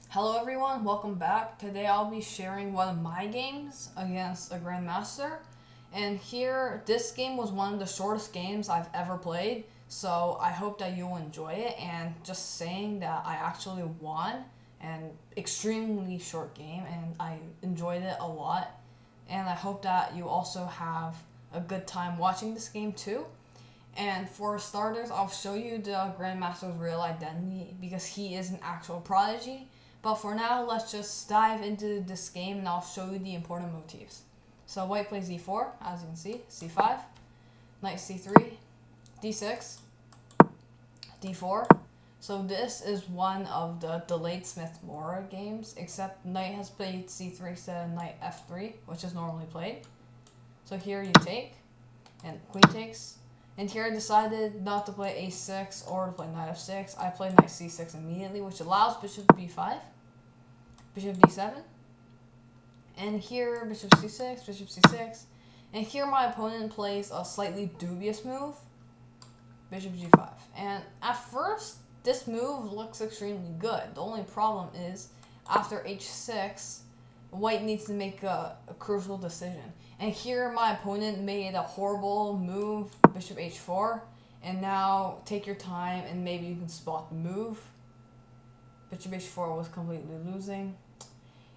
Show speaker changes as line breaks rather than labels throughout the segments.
Hello everyone, welcome back. Today I'll be sharing one of my games against a Grandmaster. And here, this game was one of the shortest games I've ever played, so I hope that you'll enjoy it. And just saying that I actually won an extremely short game and I enjoyed it a lot. And I hope that you also have a good time watching this game too. And for starters, I'll show you the Grandmaster's real identity because he is an actual prodigy. But for now, let's just dive into this game and I'll show you the important motifs. So white plays e4, as you can see, c5, knight c3, d6, d4. So this is one of the delayed Smith-Morra games, except knight has played c3 instead of knight f3, which is normally played. So here you take, and queen takes. And here I decided not to play a6 or to play knight f6. I played knight c6 immediately, which allows bishop b5, bishop d7. And here bishop c6, bishop c6. And here my opponent plays a slightly dubious move, bishop g5. And at first, this move looks extremely good. The only problem is, after h6, white needs to make a crucial decision. And here my opponent made a horrible move, bishop h4. And now take your time and maybe you can spot the move. Bishop h4 was completely losing.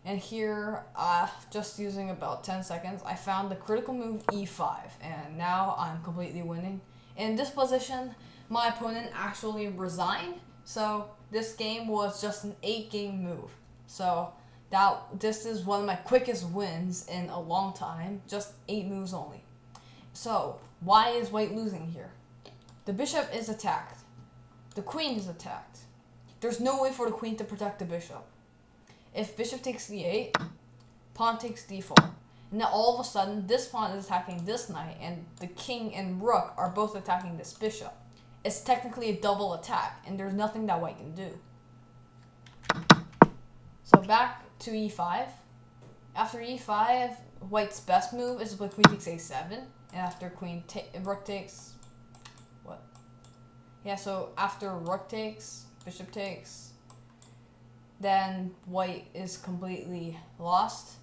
And here, just using about 10 seconds, I found the critical move e5. And now I'm completely winning. In this position, my opponent actually resigned. So this game was just an 8-game move. So this is one of my quickest wins in a long time. Just 8 moves only. So why is white losing here? The bishop is attacked. The queen is attacked. There's no way for the queen to protect the bishop. If bishop takes d8, pawn takes d4. And now all of a sudden, this pawn is attacking this knight, and the king and rook are both attacking this bishop. It's technically a double attack, and there's nothing that white can do. So back to e5. After e5, white's best move is to play queen takes a7. And after rook takes... What? Yeah, so after rook takes, bishop takes... then white is completely lost.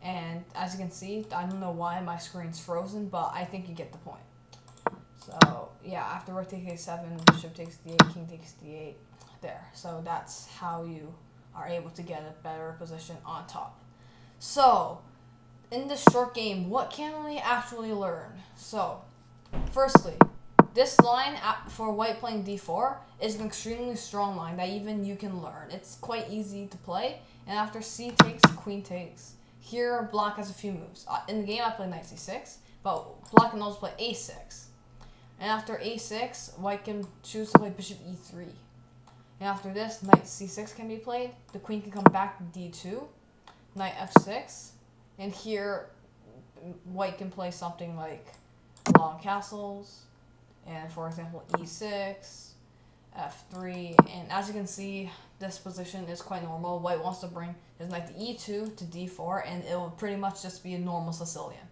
And as you can see, I don't know why my screen's frozen, but I think you get the point. So yeah, after rook takes a7, bishop takes d8, king takes d8, there. So that's how you are able to get a better position on top. So in this short game, what can we actually learn? So firstly, this line for white playing d4 is an extremely strong line that even you can learn. It's quite easy to play. And after c takes, queen takes. Here, black has a few moves. In the game, I play knight c6, but black can also play a6. And after a6, white can choose to play bishop e3. And after this, knight c6 can be played. The queen can come back to d2, knight f6. And here, white can play something like long castles. And for example, e6, f3, and as you can see, this position is quite normal. White wants to bring his knight to e2 to d4, and it will pretty much just be a normal Sicilian.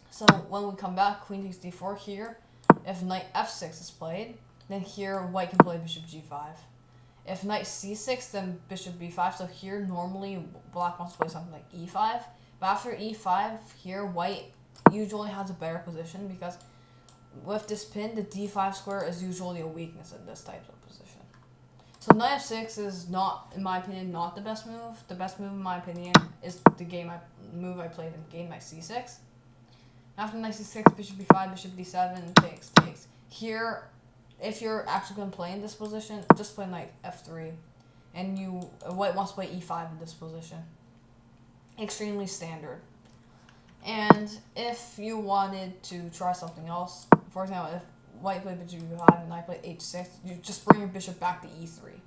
So when we come back, queen takes d4 here. If knight f6 is played, then here white can play bishop g5. If knight c6, then bishop b5. So here normally black wants to play something like e5, but after e5, here white usually has a better position because with this pin, the d5 square is usually a weakness in this type of position. So knight f6 is not, in my opinion, not the best move. The best move, in my opinion, is the move I played in game, knight c6. After knight c6, bishop b5, bishop d7, takes. Here, if you're actually going to play in this position, just play knight f3. And white wants to play e5 in this position. Extremely standard. And if you wanted to try something else, for example, if white played bishop e5 and I played h6, you just bring your bishop back to e3.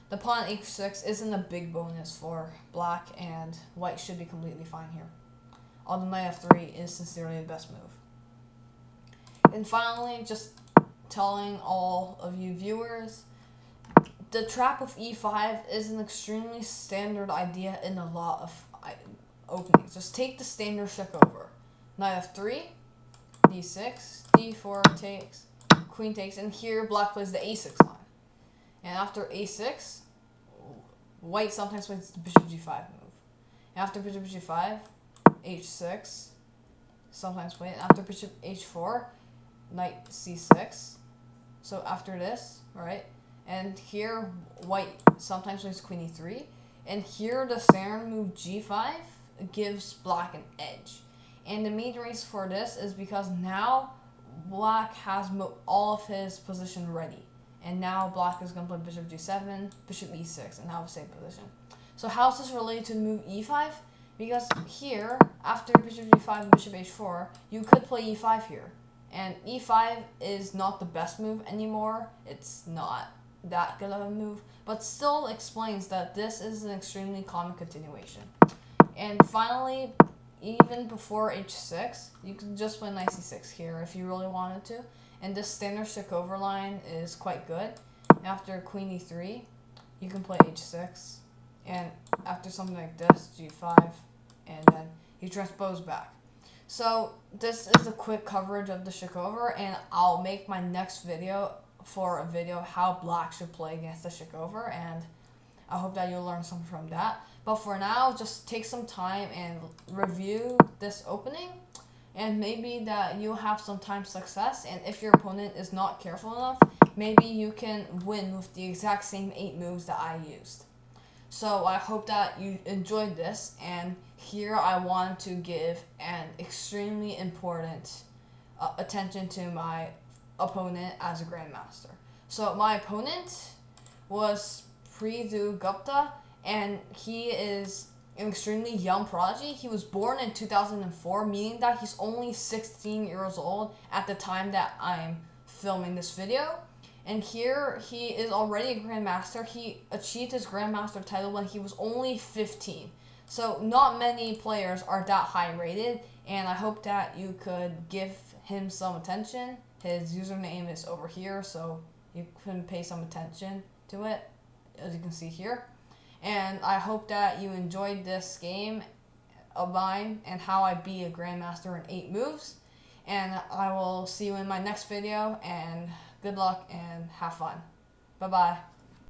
The pawn h6 isn't a big bonus for black, and white should be completely fine here. Although knight f3 is sincerely the best move. And finally, just telling all of you viewers, the trap of e5 is an extremely standard idea in a lot of openings. Just take the standard check over. Knight f3, d6, d4 takes, queen takes, and here black plays the a6 line. And after a6, white sometimes plays the bishop g5 move. After bishop g5, h6, sometimes played. After bishop h4, knight c6. So after this, right? And here, white sometimes plays queen e3. And here, the standard move g5 gives black an edge. And the main reason for this is because now black has all of his position ready. And now black is going to play bishop g7, bishop e6, and have the same position. So how is this related to move e5? Because here, after bishop g5 and bishop h4, you could play e5 here. And e5 is not the best move anymore. It's not that good of a move, but still explains that this is an extremely common continuation. And finally, even before h6, you could just play knight c6 here if you really wanted to. And this standard Shikover line is quite good. After queen e3, you can play h6. And after something like this, g5, and then you transpose back. So this is a quick coverage of the Shikover, and I'll make my next video for a video how black should play against the Shikover, and I hope that you'll learn something from that. But for now, just take some time and review this opening, and maybe that you'll have some time success. And if your opponent is not careful enough, maybe you can win with the exact same 8 moves that I used. So I hope that you enjoyed this, and here I want to give an extremely important attention to my opponent as a Grandmaster. So my opponent was Prithu Gupta, and he is an extremely young prodigy. He was born in 2004, meaning that he's only 16 years old at the time that I'm filming this video. And here, he is already a Grandmaster. He achieved his Grandmaster title when he was only 15. So not many players are that high rated, and I hope that you could give him some attention. His username is over here, so you can pay some attention to it, as you can see here. And I hope that you enjoyed this game of mine and how I beat a Grandmaster in 8 moves. And I will see you in my next video, and good luck and have fun. Bye-bye.